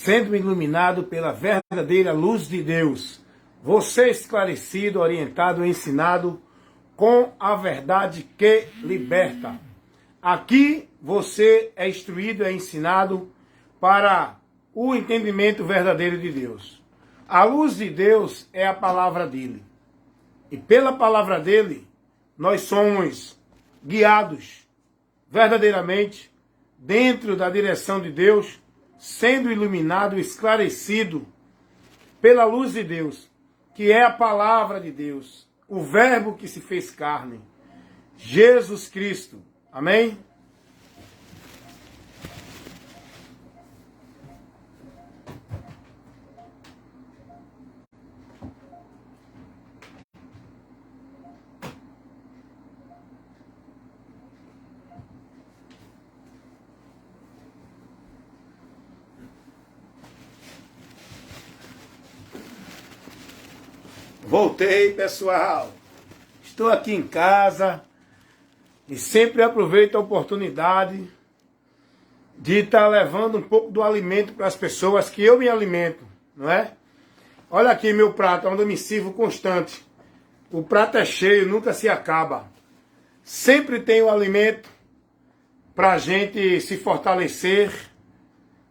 sendo iluminado pela verdadeira luz de Deus. Você esclarecido, orientado, ensinado com a verdade que liberta. Aqui você é instruído, é ensinado para o entendimento verdadeiro de Deus. A luz de Deus é a palavra dele. E pela palavra dele, nós somos guiados verdadeiramente dentro da direção de Deus, sendo iluminado, esclarecido pela luz de Deus, que é a palavra de Deus, o verbo que se fez carne, Jesus Cristo. Amém? Voltei, pessoal. Estou aqui em casa e sempre aproveito a oportunidade de estar levando um pouco do alimento para as pessoas que eu me alimento, não é? Olha aqui meu prato, onde eu me sirvo constante. O prato é cheio, nunca se acaba. Sempre tem o alimento para a gente se fortalecer,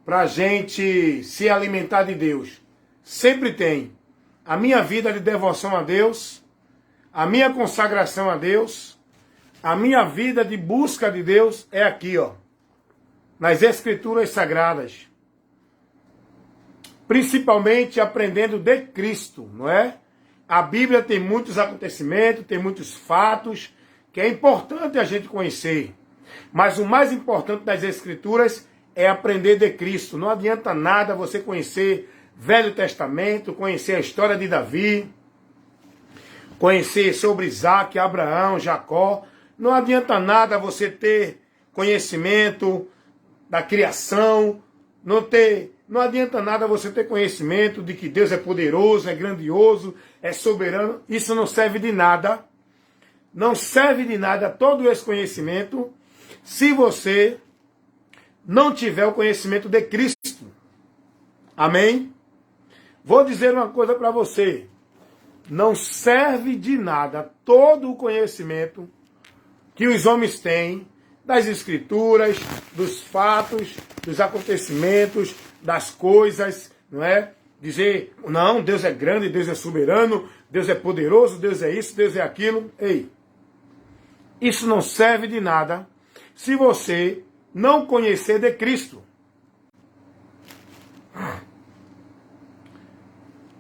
para a gente se alimentar de Deus. Sempre tem. A minha vida de devoção a Deus, a minha consagração a Deus, a minha vida de busca de Deus é aqui, ó, nas Escrituras Sagradas. Principalmente aprendendo de Cristo, não é? A Bíblia tem muitos acontecimentos, tem muitos fatos que é importante a gente conhecer. Mas o mais importante das Escrituras é aprender de Cristo. Não adianta nada você conhecer Velho Testamento, conhecer a história de Davi, conhecer sobre Isaac, Abraão, Jacó. Não adianta nada você ter conhecimento da criação, não adianta nada você ter conhecimento de que Deus é poderoso, é grandioso, é soberano. Isso não serve de nada. Não serve de nada todo esse conhecimento se você não tiver o conhecimento de Cristo. Amém? Vou dizer uma coisa para você. Não serve de nada todo o conhecimento que os homens têm das Escrituras, dos fatos, dos acontecimentos, das coisas, não é? Dizer, não, Deus é grande, Deus é soberano, Deus é poderoso, Deus é isso, Deus é aquilo. Ei, isso não serve de nada se você não conhecer de Cristo.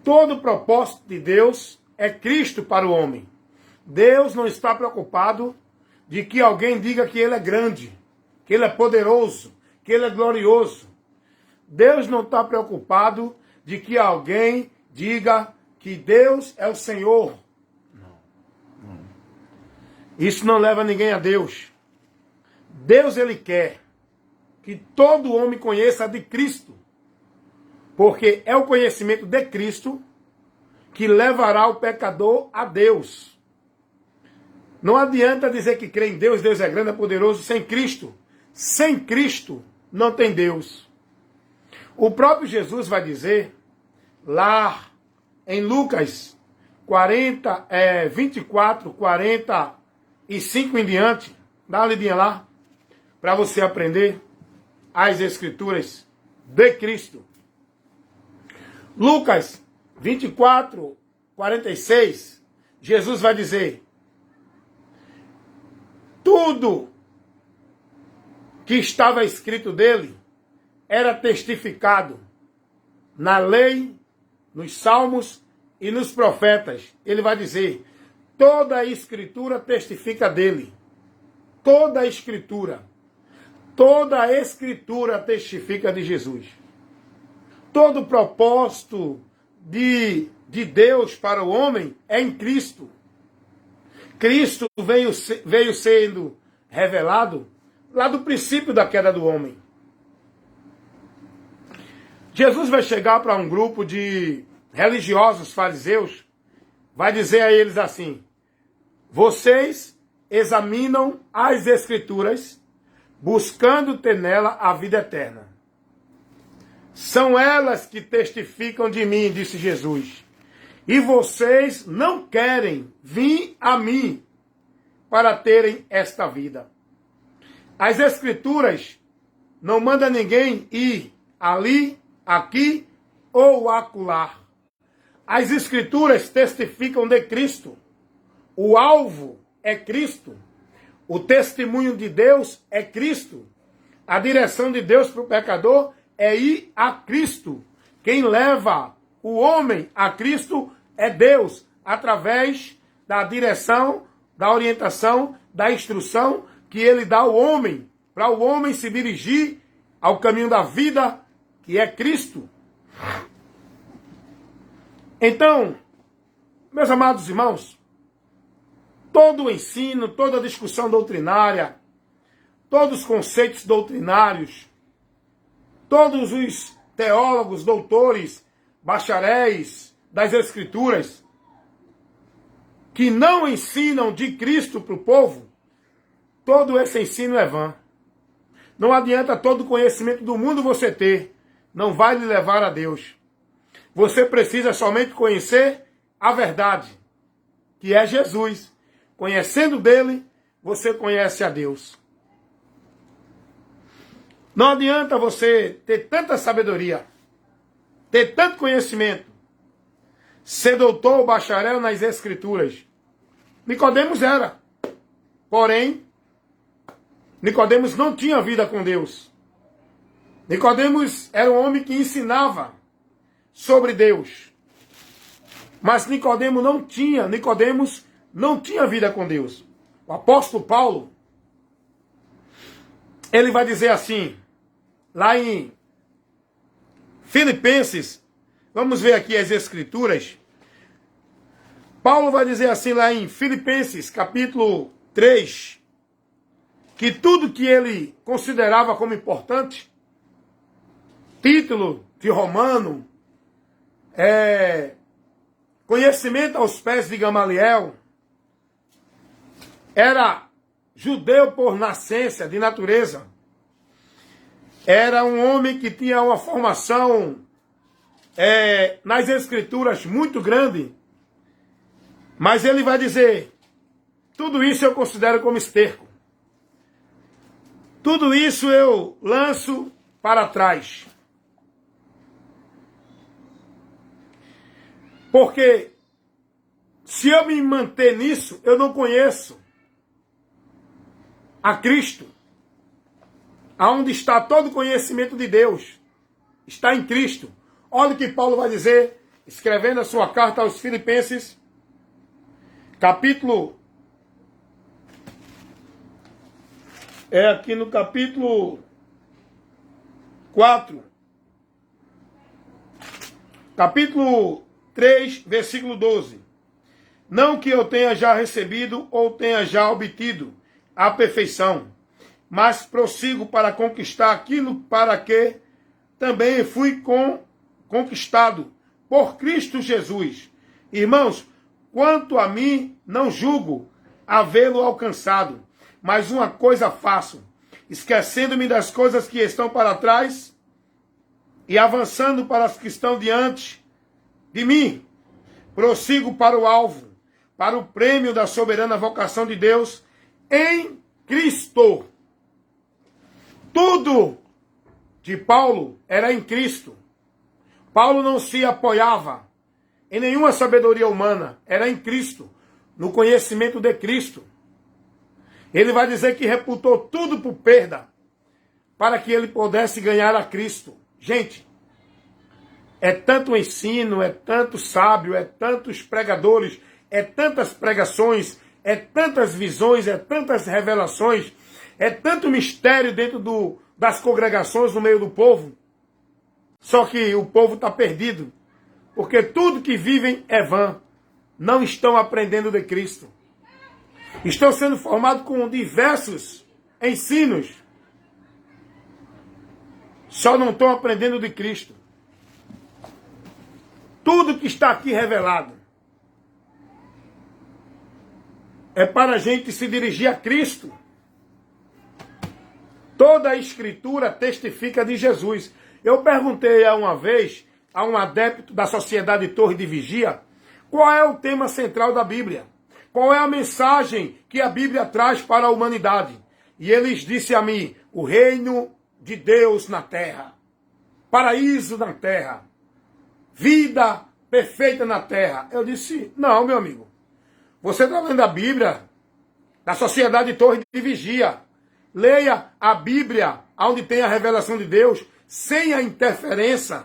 Todo o propósito de Deus é Cristo para o homem. Deus não está preocupado de que alguém diga que Ele é grande, que Ele é poderoso, que Ele é glorioso. Deus não está preocupado de que alguém diga que Deus é o Senhor. Não. Isso não leva ninguém a Deus. Deus, Ele quer que todo homem conheça de Cristo. Porque é o conhecimento de Cristo que levará o pecador a Deus. Não adianta dizer que crê em Deus, Deus é grande, é poderoso, sem Cristo. Sem Cristo não tem Deus. O próprio Jesus vai dizer, lá em Lucas 24, 45 em diante, dá uma lidinha lá, para você aprender as Escrituras de Cristo. Lucas 24, 46, Jesus vai dizer, tudo que estava escrito dele era testificado na lei, nos salmos e nos profetas. Ele vai dizer, toda a Escritura testifica dele. Toda a Escritura testifica de Jesus. Todo o propósito de Deus para o homem é em Cristo. Cristo veio sendo revelado lá do princípio da queda do homem. Jesus vai chegar para um grupo de religiosos fariseus, vai dizer a eles assim, vocês examinam as Escrituras, buscando ter nela a vida eterna. São elas que testificam de mim, disse Jesus. E vocês não querem vir a mim para terem esta vida. As Escrituras não mandam ninguém ir ali, aqui ou acolá. As Escrituras testificam de Cristo. O alvo é Cristo. O testemunho de Deus é Cristo. A direção de Deus para o pecador é ir a Cristo. Quem leva o homem a Cristo é Deus, através da direção, da orientação, da instrução que ele dá ao homem, para o homem se dirigir ao caminho da vida, que é Cristo. Então, meus amados irmãos, todo o ensino, toda a discussão doutrinária, todos os conceitos doutrinários, todos os teólogos, doutores, bacharéis das Escrituras, que não ensinam de Cristo para o povo, todo esse ensino é vã. Não adianta todo o conhecimento do mundo você ter, não vai lhe levar a Deus. Você precisa somente conhecer a verdade, que é Jesus. Conhecendo dele, você conhece a Deus. Não adianta você ter tanta sabedoria, ter tanto conhecimento, ser doutor ou bacharel nas Escrituras. Nicodemos era. Porém, Nicodemos não tinha vida com Deus. Nicodemos era um homem que ensinava sobre Deus. Mas Nicodemos não tinha vida com Deus. O apóstolo Paulo, ele vai dizer assim, lá em Filipenses, vamos ver aqui as Escrituras. Paulo vai dizer assim lá em Filipenses, capítulo 3, que tudo que ele considerava como importante, título de romano, conhecimento aos pés de Gamaliel, era judeu por nascença, de natureza, era um homem que tinha uma formação nas Escrituras muito grande, mas ele vai dizer, tudo isso eu considero como esterco. Tudo isso eu lanço para trás. Porque se eu me manter nisso, eu não conheço a Cristo. Aonde está todo o conhecimento de Deus? Está em Cristo. Olha o que Paulo vai dizer, escrevendo a sua carta aos Filipenses, capítulo... aqui no capítulo 4. Capítulo 3, versículo 12. Não que eu tenha já recebido ou tenha já obtido a perfeição, mas prossigo para conquistar aquilo para que também fui conquistado por Cristo Jesus. Irmãos, quanto a mim, não julgo havê-lo alcançado, mas uma coisa faço, esquecendo-me das coisas que estão para trás e avançando para as que estão diante de mim, prossigo para o alvo, para o prêmio da soberana vocação de Deus em Cristo. Tudo de Paulo era em Cristo. Paulo não se apoiava em nenhuma sabedoria humana, era em Cristo, no conhecimento de Cristo. Ele vai dizer que reputou tudo por perda, para que ele pudesse ganhar a Cristo. Gente, é tanto ensino, é tanto sábio, é tantos pregadores, é tantas pregações, é tantas visões, é tantas revelações, é tanto mistério dentro das congregações no meio do povo. Só que o povo está perdido, porque tudo que vivem é vã. Não estão aprendendo de Cristo. Estão sendo formados com diversos ensinos. Só não estão aprendendo de Cristo. Tudo que está aqui revelado é para a gente se dirigir a Cristo. Toda a Escritura testifica de Jesus. Eu perguntei uma vez a um adepto da Sociedade Torre de Vigia qual é o tema central da Bíblia. Qual é a mensagem que a Bíblia traz para a humanidade? E eles disse a mim, o reino de Deus na terra, paraíso na terra, vida perfeita na terra. Eu disse, não, meu amigo, você está lendo a Bíblia da Sociedade Torre de Vigia. Leia a Bíblia, onde tem a revelação de Deus, sem a interferência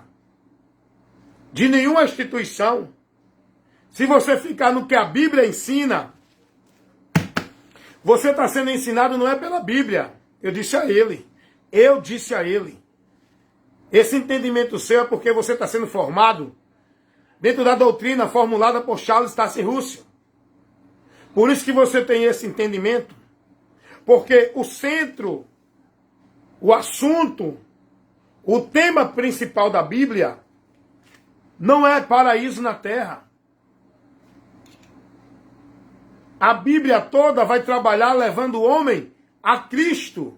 de nenhuma instituição. Se você ficar no que a Bíblia ensina, você está sendo ensinado não é pela Bíblia. Eu disse a ele. Esse entendimento seu é porque você está sendo formado dentro da doutrina formulada por Charles Taze Russell. Por isso que você tem esse entendimento. Porque o centro, o assunto, o tema principal da Bíblia não é paraíso na terra. A Bíblia toda vai trabalhar levando o homem a Cristo.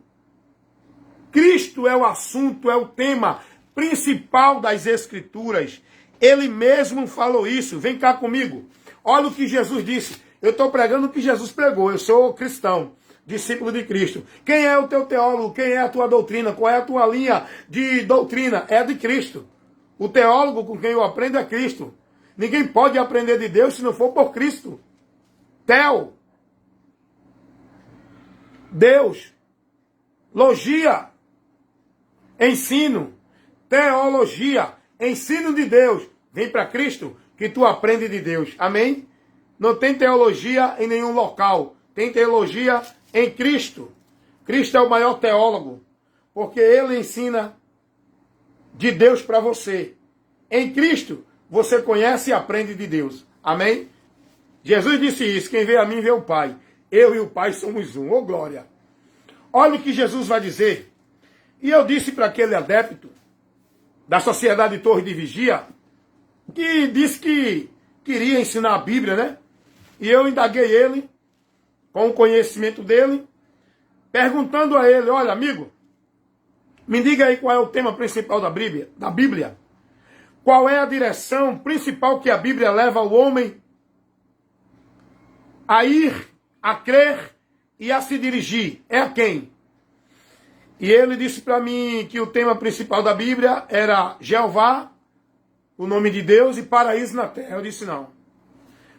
Cristo é o assunto, é o tema principal das Escrituras. Ele mesmo falou isso. Vem cá comigo. Olha o que Jesus disse. Eu estou pregando o que Jesus pregou. Eu sou cristão, discípulo de Cristo. Quem é o teu teólogo? Quem é a tua doutrina? Qual é a tua linha de doutrina? É de Cristo. O teólogo com quem eu aprendo é Cristo. Ninguém pode aprender de Deus se não for por Cristo. Teo. Deus. Logia. Ensino. Teologia. Ensino de Deus. Vem para Cristo que tu aprende de Deus. Amém? Não tem teologia em nenhum local. Tem teologia em Cristo. Cristo é o maior teólogo. Porque ele ensina de Deus para você. Em Cristo, você conhece e aprende de Deus. Amém? Jesus disse isso. Quem vê a mim vê o Pai. Eu e o Pai somos um. Ô glória! Olha o que Jesus vai dizer. E eu disse para aquele adepto da Sociedade Torre de Vigia, que disse que queria ensinar a Bíblia, né? E eu indaguei ele, com o conhecimento dele, perguntando a ele, olha, amigo, me diga aí qual é o tema principal da Bíblia. Qual é a direção principal que a Bíblia leva o homem a ir, a crer e a se dirigir? É a quem? E ele disse para mim que o tema principal da Bíblia era Jeová, o nome de Deus, e paraíso na terra. Eu disse não.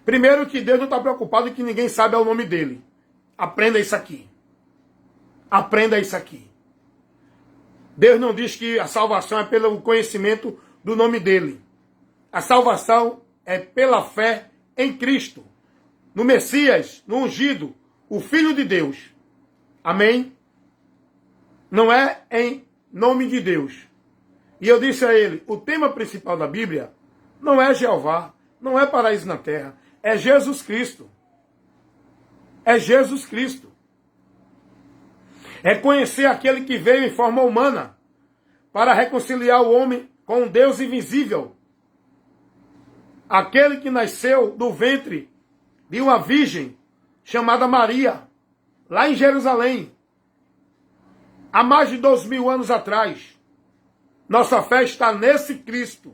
Primeiro que Deus não está preocupado que ninguém sabe o nome dele. Aprenda isso aqui. Aprenda isso aqui. Deus não diz que a salvação é pelo conhecimento do nome dele. A salvação é pela fé em Cristo. No Messias, no ungido, o Filho de Deus. Amém? Não é em nome de Deus. E eu disse a ele, o tema principal da Bíblia não é Jeová, não é paraíso na terra, é Jesus Cristo. É Jesus Cristo. É conhecer aquele que veio em forma humana para reconciliar o homem com um Deus invisível. Aquele que nasceu do ventre de uma virgem chamada Maria, lá em Jerusalém, há mais de 2000 anos atrás. Nossa fé está nesse Cristo.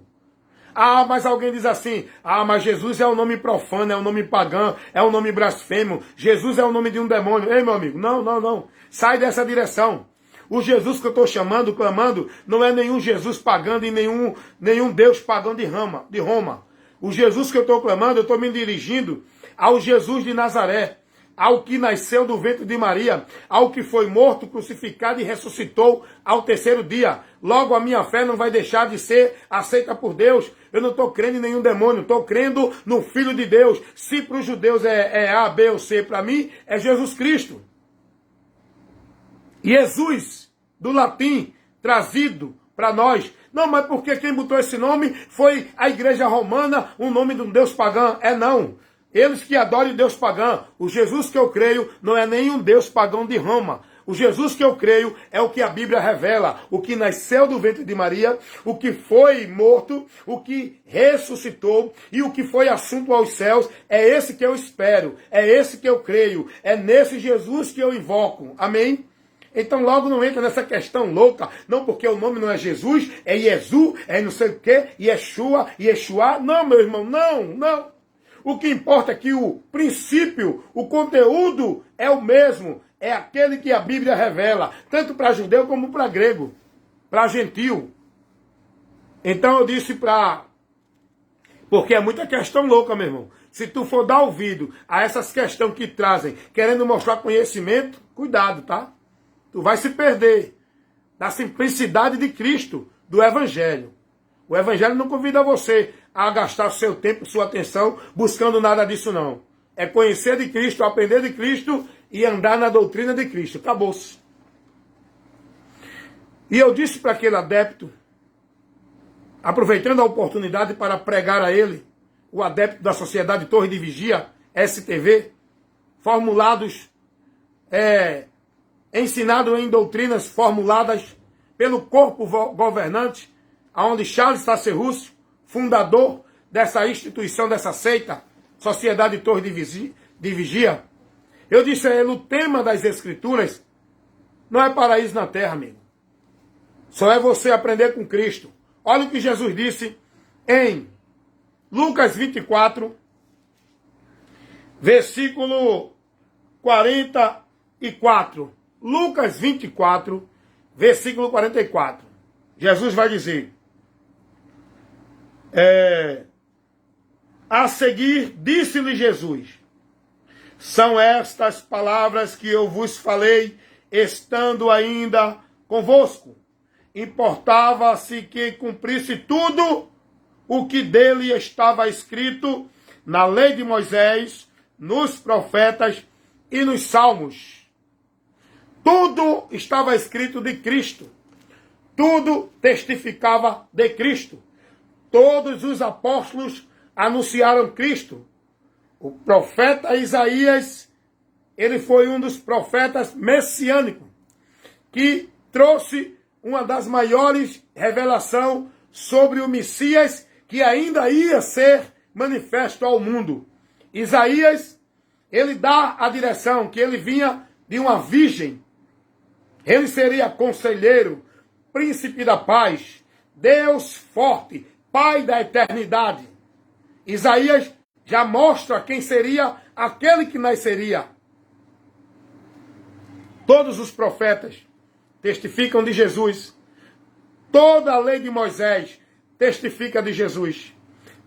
Ah, mas alguém diz assim, mas Jesus é um nome profano, é um nome pagão, é um nome blasfemo, Jesus é o nome de um demônio. Ei, meu amigo, não. Sai dessa direção. O Jesus que eu estou chamando, clamando, não é nenhum Jesus pagando e nenhum Deus pagão de Roma. O Jesus que eu estou clamando, eu estou me dirigindo ao Jesus de Nazaré, ao que nasceu do ventre de Maria, ao que foi morto, crucificado e ressuscitou ao terceiro dia. Logo a minha fé não vai deixar de ser aceita por Deus. Eu não estou crendo em nenhum demônio, estou crendo no Filho de Deus. Se para os judeus é A, B ou C, para mim é Jesus Cristo. Jesus, do latim, trazido para nós. Não, mas porque quem botou esse nome foi a igreja romana, um nome de um Deus pagão. Não. Eles que adoram Deus pagão. O Jesus que eu creio não é nenhum Deus pagão de Roma. O Jesus que eu creio é o que a Bíblia revela. O que nasceu do ventre de Maria, o que foi morto, o que ressuscitou e o que foi assunto aos céus. É esse que eu espero. É esse que eu creio. É nesse Jesus que eu invoco. Amém? Então logo não entra nessa questão louca. Não, porque o nome não é Jesus, é Jesus, é não sei o quê, Yeshua, Yeshua. Não, meu irmão, não. O que importa é que o princípio, o conteúdo é o mesmo. É aquele que a Bíblia revela, tanto para judeu como para grego, para gentil. Então eu disse porque é muita questão louca, meu irmão. Se tu for dar ouvido a essas questões que trazem, querendo mostrar conhecimento, cuidado, tá? Tu vai se perder da simplicidade de Cristo, do Evangelho. O Evangelho não convida você a gastar seu tempo, sua atenção, buscando nada disso, não. É conhecer de Cristo, aprender de Cristo e andar na doutrina de Cristo. Acabou-se. E eu disse para aquele adepto, aproveitando a oportunidade para pregar a ele, o adepto da Sociedade Torre de Vigia, STV, formulados, ensinado em doutrinas formuladas pelo corpo governante, onde Charles Taze Russell, fundador dessa instituição, dessa seita, Sociedade Torre de Vigia, eu disse a ele, o tema das Escrituras não é paraíso na terra, amigo. Só é você aprender com Cristo. Olha o que Jesus disse em Lucas 24, versículo 44. Lucas 24, versículo 44. Jesus vai dizer, a seguir, disse-lhe Jesus, são estas palavras que eu vos falei, estando ainda convosco. Importava-se que cumprisse tudo o que dele estava escrito na lei de Moisés, nos profetas e nos salmos. Tudo estava escrito de Cristo. Tudo testificava de Cristo. Todos os apóstolos anunciaram Cristo. O profeta Isaías, ele foi um dos profetas messiânicos que trouxe uma das maiores revelações sobre o Messias que ainda ia ser manifesto ao mundo. Isaías, ele dá a direção que ele vinha de uma virgem. Ele seria conselheiro, príncipe da paz, Deus forte, Pai da eternidade. Isaías já mostra quem seria aquele que nasceria. Todos os profetas testificam de Jesus. Toda a lei de Moisés testifica de Jesus.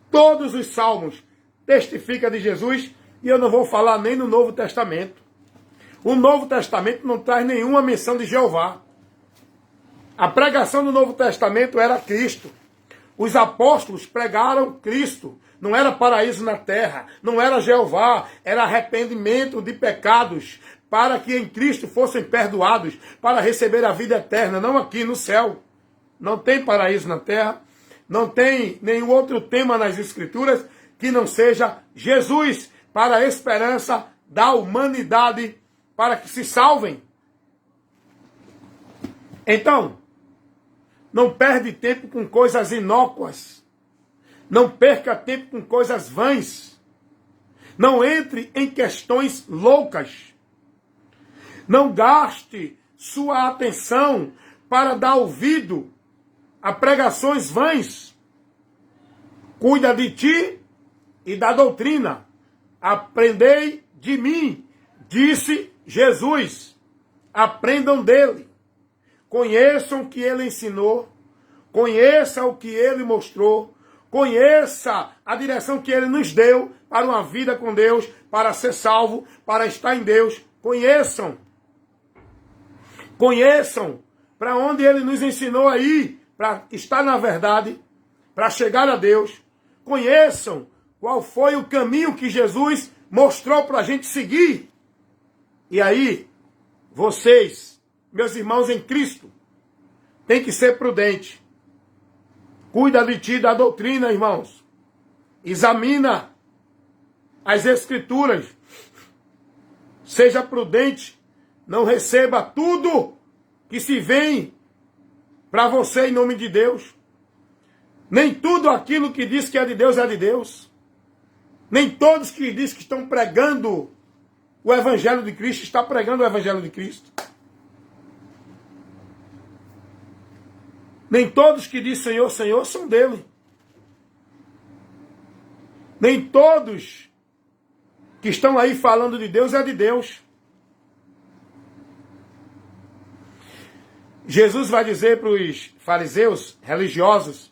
Todos os salmos testificam de Jesus. E eu não vou falar nem no Novo Testamento. O Novo Testamento não traz nenhuma menção de Jeová. A pregação do Novo Testamento era Cristo. Os apóstolos pregaram Cristo. Não era paraíso na terra. Não era Jeová. Era arrependimento de pecados, para que em Cristo fossem perdoados, para receber a vida eterna, não aqui no céu. Não tem paraíso na terra, não tem nenhum outro tema nas Escrituras que não seja Jesus, para a esperança da humanidade, para que se salvem. Então, não perde tempo com coisas inócuas, não perca tempo com coisas vãs, não entre em questões loucas. Não gaste sua atenção para dar ouvido a pregações vãs. Cuida de ti e da doutrina. Aprendei de mim, disse Jesus. Aprendam dele. Conheçam o que ele ensinou. Conheça o que ele mostrou. Conheça a direção que ele nos deu para uma vida com Deus, para ser salvo, para estar em Deus. Conheçam. Conheçam para onde ele nos ensinou a ir, para estar na verdade, para chegar a Deus. Conheçam qual foi o caminho que Jesus mostrou para a gente seguir. E aí, vocês, meus irmãos em Cristo, tem que ser prudente. Cuida de ti, da doutrina, irmãos. Examina as Escrituras. Seja prudente. Não receba tudo que se vem para você em nome de Deus. Nem tudo aquilo que diz que é de Deus é de Deus. Nem todos que diz que estão pregando o Evangelho de Cristo está pregando o Evangelho de Cristo. Nem todos que dizem Senhor, Senhor são dele. Nem todos que estão aí falando de Deus é de Deus. Jesus vai dizer para os fariseus religiosos: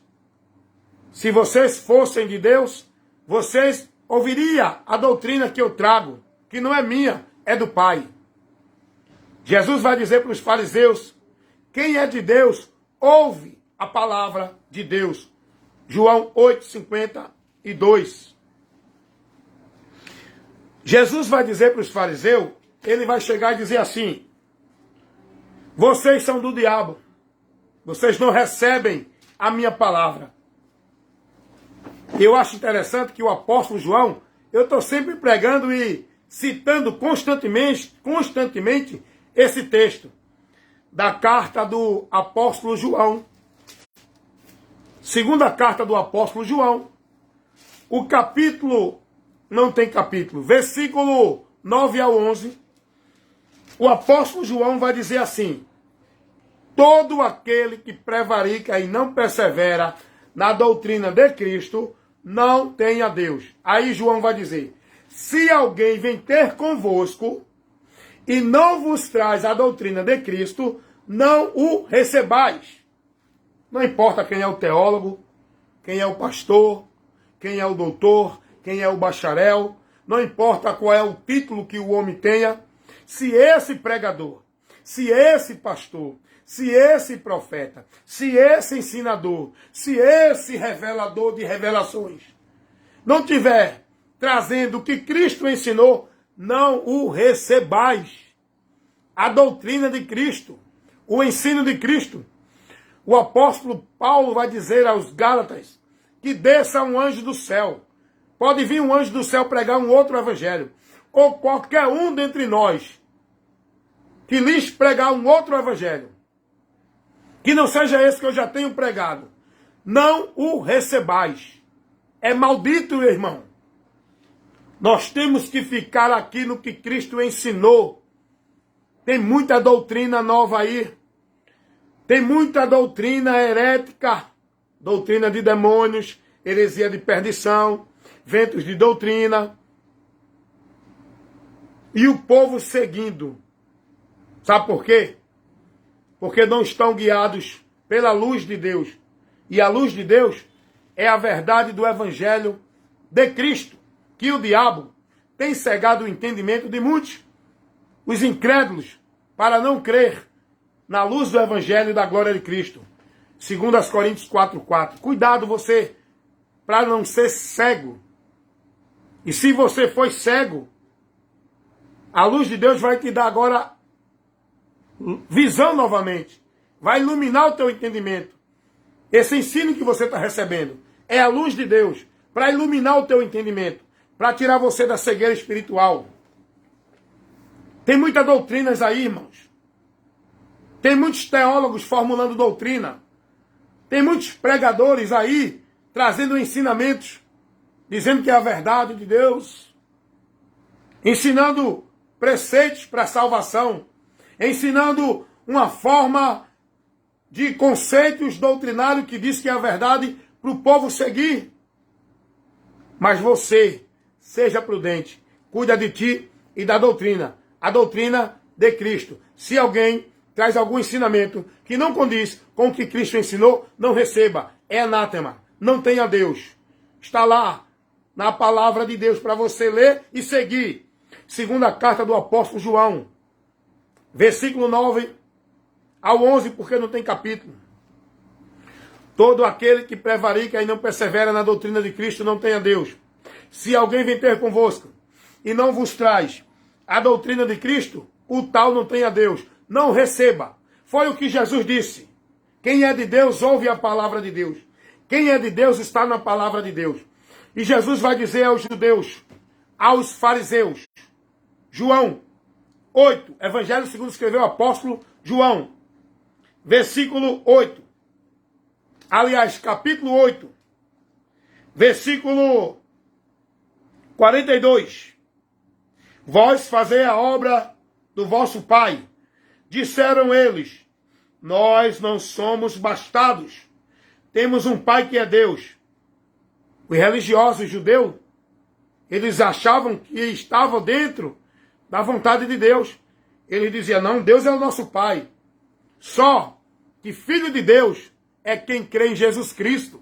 se vocês fossem de Deus, vocês ouviriam a doutrina que eu trago, que não é minha, é do Pai. Jesus vai dizer para os fariseus: quem é de Deus, ouve a palavra de Deus. João 8:52. Jesus vai dizer para os fariseus, ele vai chegar e dizer assim: vocês são do diabo, vocês não recebem a minha palavra. Eu acho interessante que o apóstolo João, eu estou sempre pregando e citando constantemente esse texto da carta do apóstolo João. Segunda carta do apóstolo João. O capítulo, não tem capítulo, versículo 9 ao 11. O apóstolo João vai dizer assim: todo aquele que prevarica e não persevera na doutrina de Cristo, não tem a Deus. Aí João vai dizer: se alguém vem ter convosco e não vos traz a doutrina de Cristo, não o recebais. Não importa quem é o teólogo, quem é o pastor, quem é o doutor, quem é o bacharel, não importa qual é o título que o homem tenha, se esse pregador, se esse pastor, se esse profeta, se esse ensinador, se esse revelador de revelações não tiver trazendo o que Cristo ensinou, não o recebais. A doutrina de Cristo, o ensino de Cristo. O apóstolo Paulo vai dizer aos Gálatas que desça um anjo do céu. Pode vir um anjo do céu pregar um outro evangelho. Ou qualquer um dentre nós que lhes pregar um outro evangelho, que não seja esse que eu já tenho pregado, não o recebais. É maldito, irmão. Nós temos que ficar aqui no que Cristo ensinou. Tem muita doutrina nova aí. Tem muita doutrina herética, doutrina de demônios, heresia de perdição, ventos de doutrina. E o povo seguindo. Sabe por quê? Porque não estão guiados pela luz de Deus. E a luz de Deus é a verdade do Evangelho de Cristo, que o diabo tem cegado o entendimento de muitos, os incrédulos, para não crer na luz do Evangelho da glória de Cristo. 2 Coríntios 4:4. Cuidado você, para não ser cego. E se você foi cego, a luz de Deus vai te dar agora visão novamente. Vai iluminar o teu entendimento. Esse ensino que você está recebendo é a luz de Deus para iluminar o teu entendimento, para tirar você da cegueira espiritual. Tem muitas doutrinas aí, irmãos. Tem muitos teólogos formulando doutrina. Tem muitos pregadores aí trazendo ensinamentos, dizendo que é a verdade de Deus, ensinando preceitos para a salvação, ensinando uma forma de conceitos doutrinários que diz que é a verdade para o povo seguir. Mas você, seja prudente, cuida de ti e da doutrina, a doutrina de Cristo. Se alguém traz algum ensinamento que não condiz com o que Cristo ensinou, não receba, é anátema, não tenha Deus. Está lá na palavra de Deus para você ler e seguir. Segunda carta do apóstolo João, versículo 9 ao 11, porque não tem capítulo. Todo aquele que prevarica e não persevera na doutrina de Cristo não tem a Deus. Se alguém vem ter convosco e não vos traz a doutrina de Cristo, o tal não tem a Deus. Não receba. Foi o que Jesus disse. Quem é de Deus ouve a palavra de Deus. Quem é de Deus está na palavra de Deus. E Jesus vai dizer aos judeus, aos fariseus, João 8, Evangelho segundo escreveu o apóstolo João, versículo 8. Aliás, capítulo 8, versículo 42. Vós fazei a obra do vosso pai. Disseram eles, nós não somos bastardos. Temos um pai que é Deus. Os religiosos judeus, eles achavam que estavam dentro da vontade de Deus. Eles diziam, não, Deus é o nosso pai. Só que filho de Deus é quem crê em Jesus Cristo.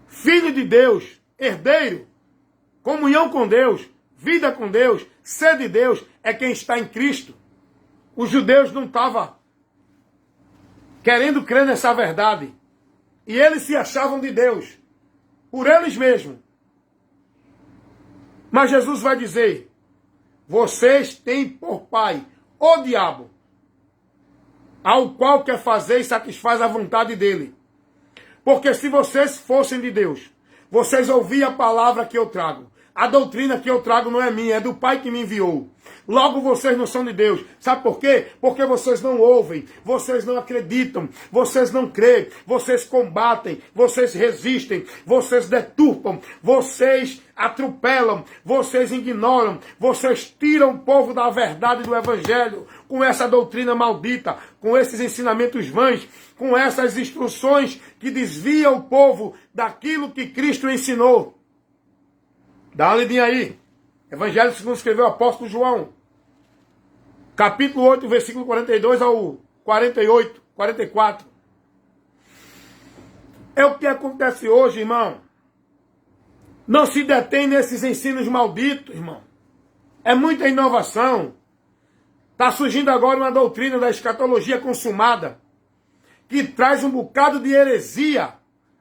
Filho de Deus, herdeiro, comunhão com Deus, vida com Deus, ser de Deus, é quem está em Cristo. Os judeus não estavam querendo crer nessa verdade. E eles se achavam de Deus, por eles mesmos. Mas Jesus vai dizer, vocês têm por pai o diabo, ao qual quer fazer e satisfaz a vontade dele. Porque se vocês fossem de Deus, vocês ouviam a palavra que eu trago. A doutrina que eu trago não é minha, é do Pai que me enviou. Logo vocês não são de Deus. Sabe por quê? Porque vocês não ouvem, vocês não acreditam, vocês não creem, vocês combatem, vocês resistem, vocês deturpam, vocês atropelam, vocês ignoram, vocês tiram o povo da verdade do Evangelho com essa doutrina maldita, com esses ensinamentos vãs, com essas instruções que desviam o povo daquilo que Cristo ensinou. Dá uma lidinha aí. Evangelho segundo escreveu o apóstolo João. Capítulo 8, versículo 42 ao 48, 44. É o que acontece hoje, irmão. Não se detém nesses ensinos malditos, irmão. É muita inovação. Está surgindo agora uma doutrina da escatologia consumada, que traz um bocado de heresia.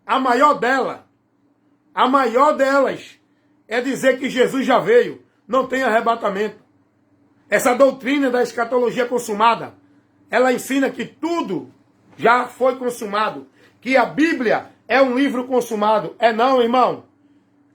A maior delas é dizer que Jesus já veio, não tem arrebatamento. Essa doutrina da escatologia consumada, ela ensina que tudo já foi consumado, que a Bíblia é um livro consumado. É não, irmão.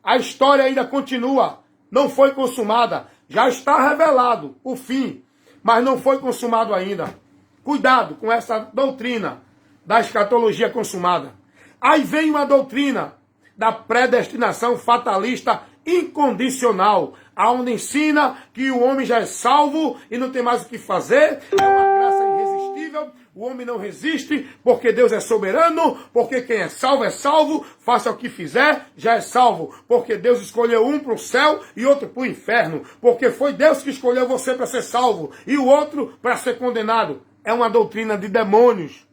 A história ainda continua, não foi consumada. Já está revelado o fim, mas não foi consumado ainda. Cuidado com essa doutrina da escatologia consumada. Aí vem uma doutrina da predestinação fatalista incondicional, aonde ensina que o homem já é salvo e não tem mais o que fazer, é uma graça irresistível, o homem não resiste, porque Deus é soberano, porque quem é salvo, faça o que fizer, já é salvo, porque Deus escolheu um para o céu e outro para o inferno, porque foi Deus que escolheu você para ser salvo e o outro para ser condenado. É uma doutrina de demônios.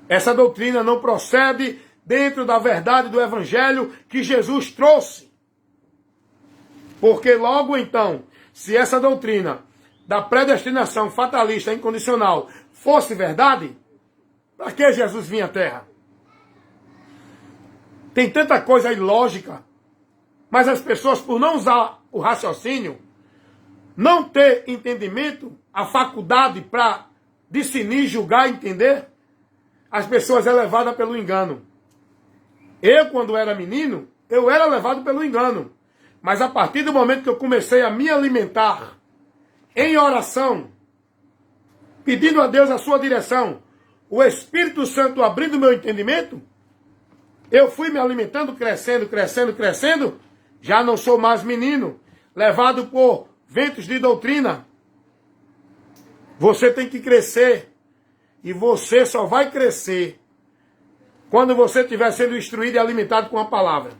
Essa doutrina não procede dentro da verdade do Evangelho que Jesus trouxe. Porque logo então, se essa doutrina da predestinação fatalista incondicional fosse verdade, para que Jesus vinha à Terra? Tem tanta coisa ilógica, mas as pessoas, por não usar o raciocínio, não ter entendimento, a faculdade para discernir, julgar, entender, as pessoas é levada pelo engano. Eu, quando era menino, eu era levado pelo engano. Mas a partir do momento que eu comecei a me alimentar em oração, pedindo a Deus a sua direção, o Espírito Santo abrindo meu entendimento, eu fui me alimentando, crescendo, já não sou mais menino, levado por ventos de doutrina. Você tem que crescer, e você só vai crescer quando você estiver sendo instruído e alimentado com a palavra.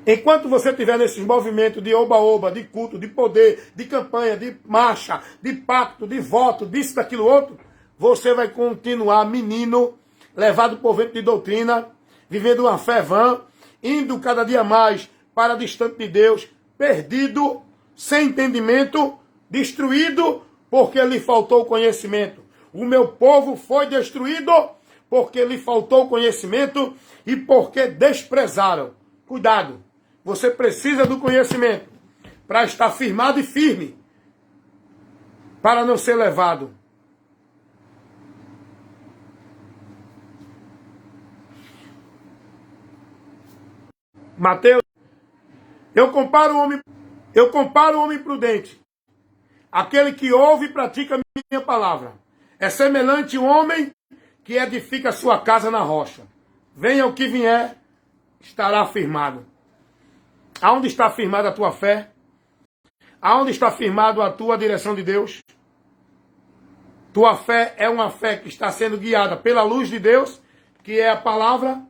Enquanto você estiver nesses movimentos de oba-oba, de culto, de poder, de campanha, de marcha, de pacto, de voto, disso, daquilo outro, você vai continuar menino, levado por vento de doutrina, vivendo uma fé vã, indo cada dia mais para distante de Deus, perdido, sem entendimento, destruído, porque lhe faltou conhecimento. O meu povo foi destruído porque lhe faltou conhecimento e porque desprezaram. Cuidado, você precisa do conhecimento para estar firmado e firme, para não ser levado. Mateus, eu comparo o homem prudente, aquele que ouve e pratica a minha palavra. É semelhante um homem que edifica sua casa na rocha. Venha o que vier, estará firmado. Aonde está firmada a tua fé? Aonde está firmado a tua direção de Deus? Tua fé é uma fé que está sendo guiada pela luz de Deus, que é a palavra,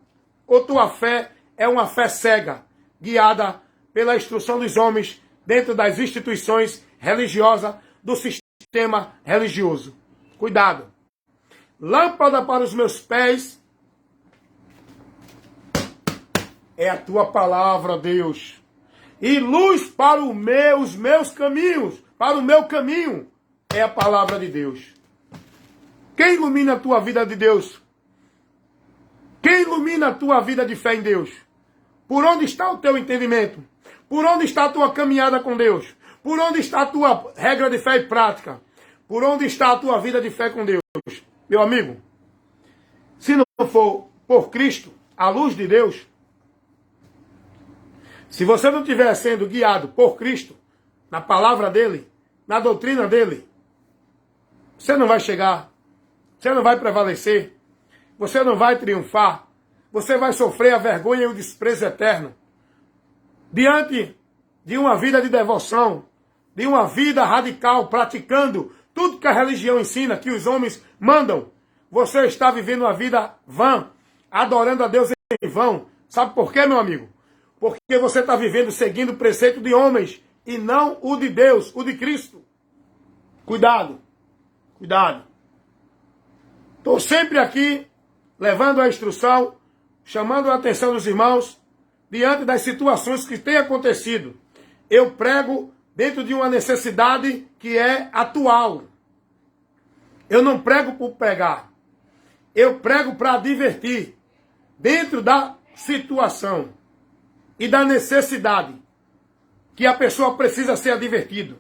ou tua fé é uma fé cega, guiada pela instrução dos homens dentro das instituições religiosas do sistema religioso. Cuidado. Lâmpada para os meus pés é a tua palavra, Deus. E luz para os meus caminhos, para o meu caminho, é a palavra de Deus. Quem ilumina a tua vida de Deus? Quem ilumina a tua vida de fé em Deus? Por onde está o teu entendimento? Por onde está a tua caminhada com Deus? Por onde está a tua regra de fé e prática? Por onde está a tua vida de fé com Deus? Meu amigo, se não for por Cristo, a luz de Deus, se você não estiver sendo guiado por Cristo, na palavra dele, na doutrina dele, você não vai chegar, você não vai prevalecer, você não vai triunfar, você vai sofrer a vergonha e o desprezo eterno. Diante de uma vida de devoção, de uma vida radical, praticando tudo que a religião ensina, que os homens mandam, você está vivendo uma vida vã, adorando a Deus em vão. Sabe por quê, meu amigo? Porque você está vivendo seguindo o preceito de homens e não o de Deus, o de Cristo. Cuidado, cuidado. Estou sempre aqui levando a instrução, chamando a atenção dos irmãos diante das situações que têm acontecido. Eu prego dentro de uma necessidade que é atual. Eu não prego por pregar. Eu prego para advertir dentro da situação e da necessidade que a pessoa precisa ser advertido.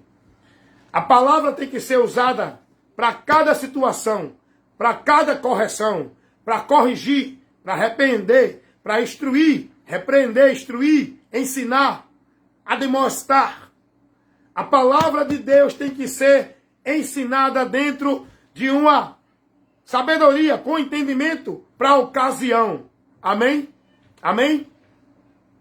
A palavra tem que ser usada para cada situação, para cada correção, para corrigir, para repreender, para instruir, repreender, instruir, ensinar, admoestar. A palavra de Deus tem que ser ensinada dentro de uma sabedoria, com entendimento para a ocasião. Amém? Amém?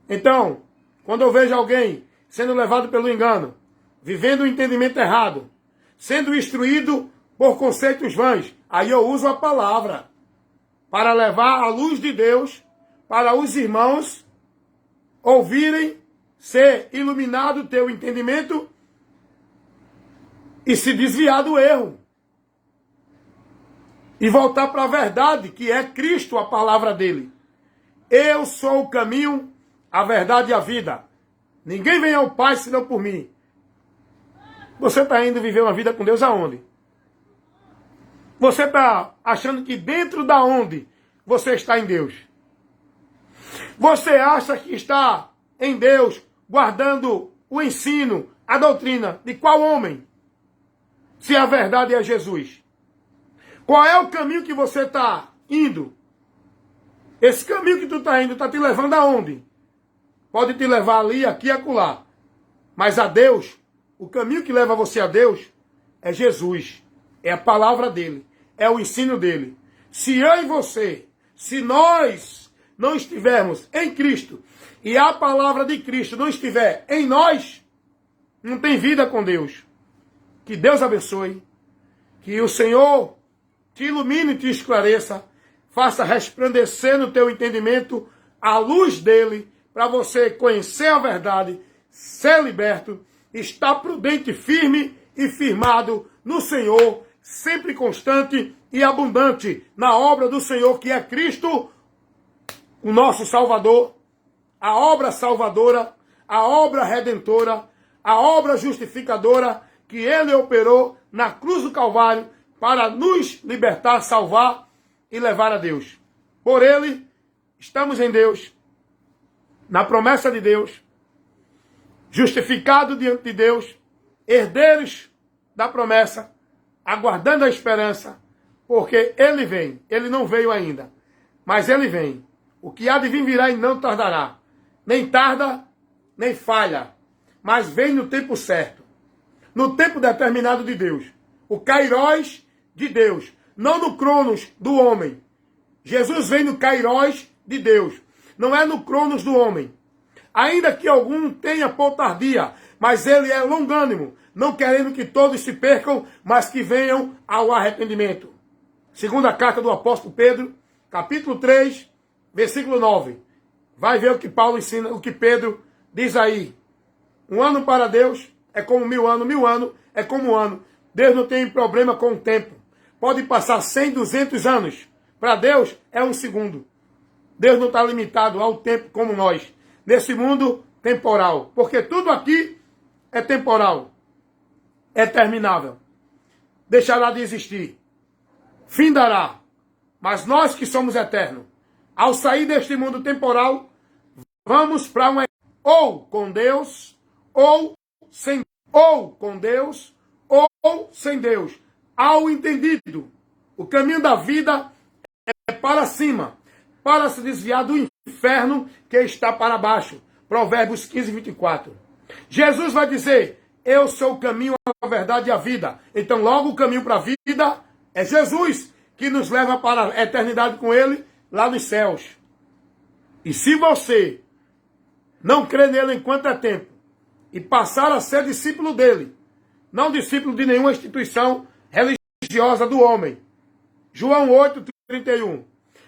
Então, quando eu vejo alguém sendo levado pelo engano, vivendo o entendimento errado, sendo instruído por conceitos vãs, aí eu uso a palavra para levar a luz de Deus para os irmãos ouvirem, ser iluminado o teu entendimento e se desviar do erro. E voltar para a verdade, que é Cristo, a palavra dele. Eu sou o caminho, a verdade e a vida. Ninguém vem ao Pai senão por mim. Você está indo viver uma vida com Deus aonde? Você está achando que dentro da onde você está em Deus? Você acha que está em Deus guardando o ensino, a doutrina de qual homem? Se a verdade é Jesus. Qual é o caminho que você está indo? Esse caminho que tu está indo está te levando aonde? Pode te levar ali, aqui e acolá. Mas a Deus, o caminho que leva você a Deus é Jesus. É a palavra dele. É o ensino dele. Se eu e você, se nós não estivermos em Cristo e a palavra de Cristo não estiver em nós, não tem vida com Deus. Que Deus abençoe. Que o Senhor te ilumine e te esclareça. Faça resplandecer no teu entendimento a luz dele, para você conhecer a verdade, ser liberto, estar prudente, firme e firmado no Senhor, sempre constante e abundante na obra do Senhor, que é Cristo, o nosso Salvador, a obra salvadora, a obra redentora, a obra justificadora que ele operou na cruz do Calvário para nos libertar, salvar e levar a Deus. Por ele, estamos em Deus, na promessa de Deus, justificado diante de Deus, herdeiros da promessa, aguardando a esperança, porque ele vem. Ele não veio ainda, mas ele vem. O que há de vir virá e não tardará. Nem tarda, nem falha, mas vem no tempo certo, no tempo determinado de Deus. O kairós de Deus, não no cronos do homem. Jesus vem no kairós de Deus, não é no cronos do homem. Ainda que algum tenha por tardia, mas ele é longânimo, não querendo que todos se percam, mas que venham ao arrependimento. Segunda carta do apóstolo Pedro, capítulo 3, versículo 9. Vai ver o que Paulo ensina, o que Pedro diz aí. Um ano para Deus é como 1000 anos, 1000 anos é como um ano. Deus não tem problema com o tempo. Pode passar 100, 200 anos. Para Deus é um segundo. Deus não está limitado ao tempo como nós. Nesse mundo temporal. Porque tudo aqui é temporal. É terminável. Deixará de existir. Findará. Mas nós que somos eternos, ao sair deste mundo temporal, vamos para uma... Ou com Deus, ou com Deus, ou sem Deus. Ao entendido, o caminho da vida é para cima, para se desviar do inferno que está para baixo. Provérbios 15, 24. Jesus vai dizer, eu sou o caminho, a verdade e a vida. Então logo o caminho para a vida é Jesus, que nos leva para a eternidade com Ele, lá nos céus. E se você não crê nele enquanto é tempo, e passar a ser discípulo dele, não discípulo de nenhuma instituição religiosa do homem. João 8, 31.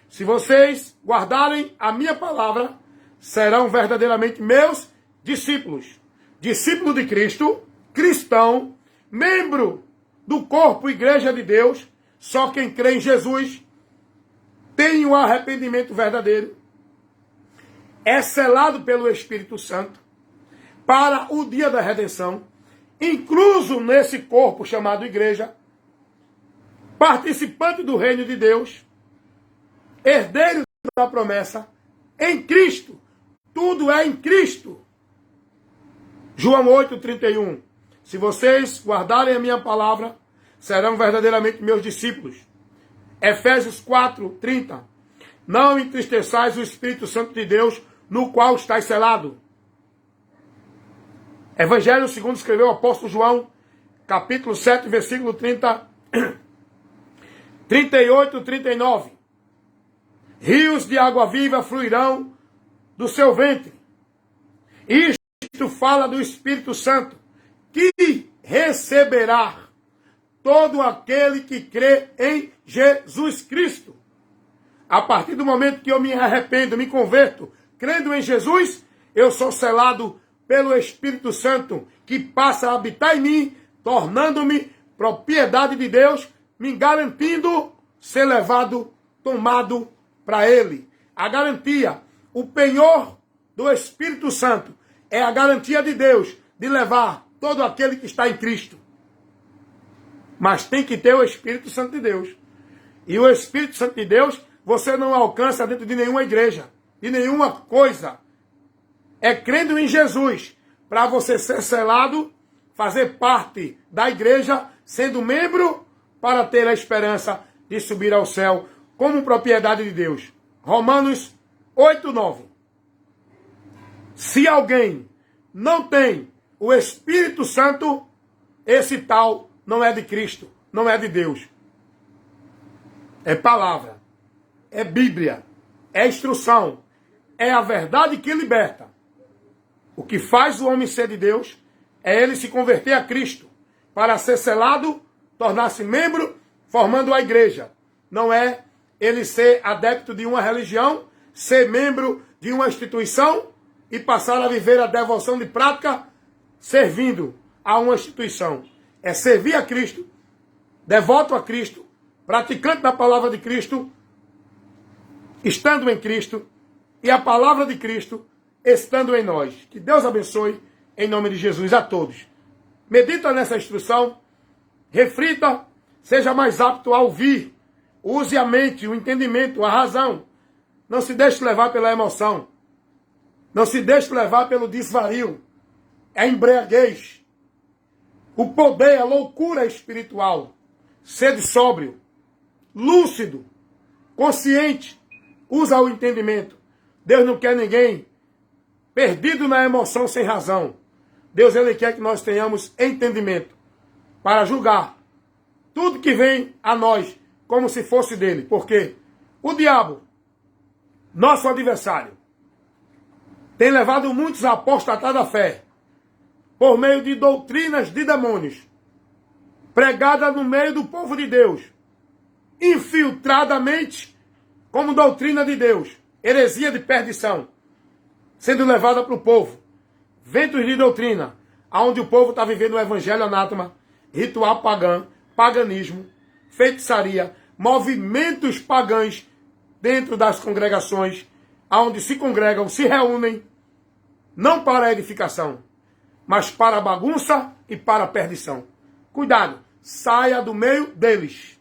Se vocês guardarem a minha palavra, serão verdadeiramente meus discípulos. Discípulo de Cristo, cristão, membro do corpo Igreja de Deus, só quem crê em Jesus tem o arrependimento verdadeiro, é selado pelo Espírito Santo para o dia da redenção, incluso nesse corpo chamado igreja, participante do reino de Deus, herdeiro da promessa, em Cristo. Tudo é em Cristo. João 8, 31. Se vocês guardarem a minha palavra, serão verdadeiramente meus discípulos. Efésios 4, 30. Não entristeçais o Espírito Santo de Deus, no qual estáis selado. Evangelho segundo escreveu o apóstolo João, capítulo 7, versículo 30, 38, 39. Rios de água viva fluirão do seu ventre. Isto fala do Espírito Santo, que receberá todo aquele que crê em Jesus Cristo. A partir do momento que eu me arrependo, me converto, crendo em Jesus, eu sou selado pelo Espírito Santo, que passa a habitar em mim, tornando-me propriedade de Deus, me garantindo ser levado, tomado para Ele. A garantia, o penhor do Espírito Santo, é a garantia de Deus de levar todo aquele que está em Cristo. Mas tem que ter o Espírito Santo de Deus. E o Espírito Santo de Deus, você não alcança dentro de nenhuma igreja, de nenhuma coisa. É crendo em Jesus, para você ser selado, fazer parte da igreja, sendo membro, para ter a esperança de subir ao céu como propriedade de Deus. Romanos 8, 9. Se alguém não tem o Espírito Santo, esse tal não é de Cristo, não é de Deus. É palavra, é Bíblia, é instrução, é a verdade que liberta. O que faz o homem ser de Deus é ele se converter a Cristo, para ser selado, tornar-se membro, formando a igreja. Não é ele ser adepto de uma religião, ser membro de uma instituição e passar a viver a devoção de prática servindo a uma instituição. É servir a Cristo, devoto a Cristo, praticante da palavra de Cristo, estando em Cristo, e a palavra de Cristo estando em nós. Que Deus abençoe, em nome de Jesus, a todos. Medita nessa instrução, reflita, seja mais apto a ouvir, use a mente, o entendimento, a razão. Não se deixe levar pela emoção. Não se deixe levar pelo desvario. É a embriaguez. O poder, a loucura espiritual. Sede sóbrio, lúcido, consciente. Usa o entendimento. Deus não quer ninguém perdido na emoção sem razão. Deus, Ele quer que nós tenhamos entendimento para julgar tudo que vem a nós como se fosse dele. Porque o diabo, nosso adversário, tem levado muitos a apostatar da fé. por meio de doutrinas de demônios, pregada no meio do povo de Deus, infiltradamente como doutrina de Deus, heresia de perdição, sendo levada para o povo, ventos de doutrina, onde o povo está vivendo o evangelho anátema, ritual pagão, paganismo, feitiçaria, movimentos pagãos dentro das congregações, onde se congregam, se reúnem, não para a edificação, mas para a bagunça e para a perdição. Cuidado, saia do meio deles.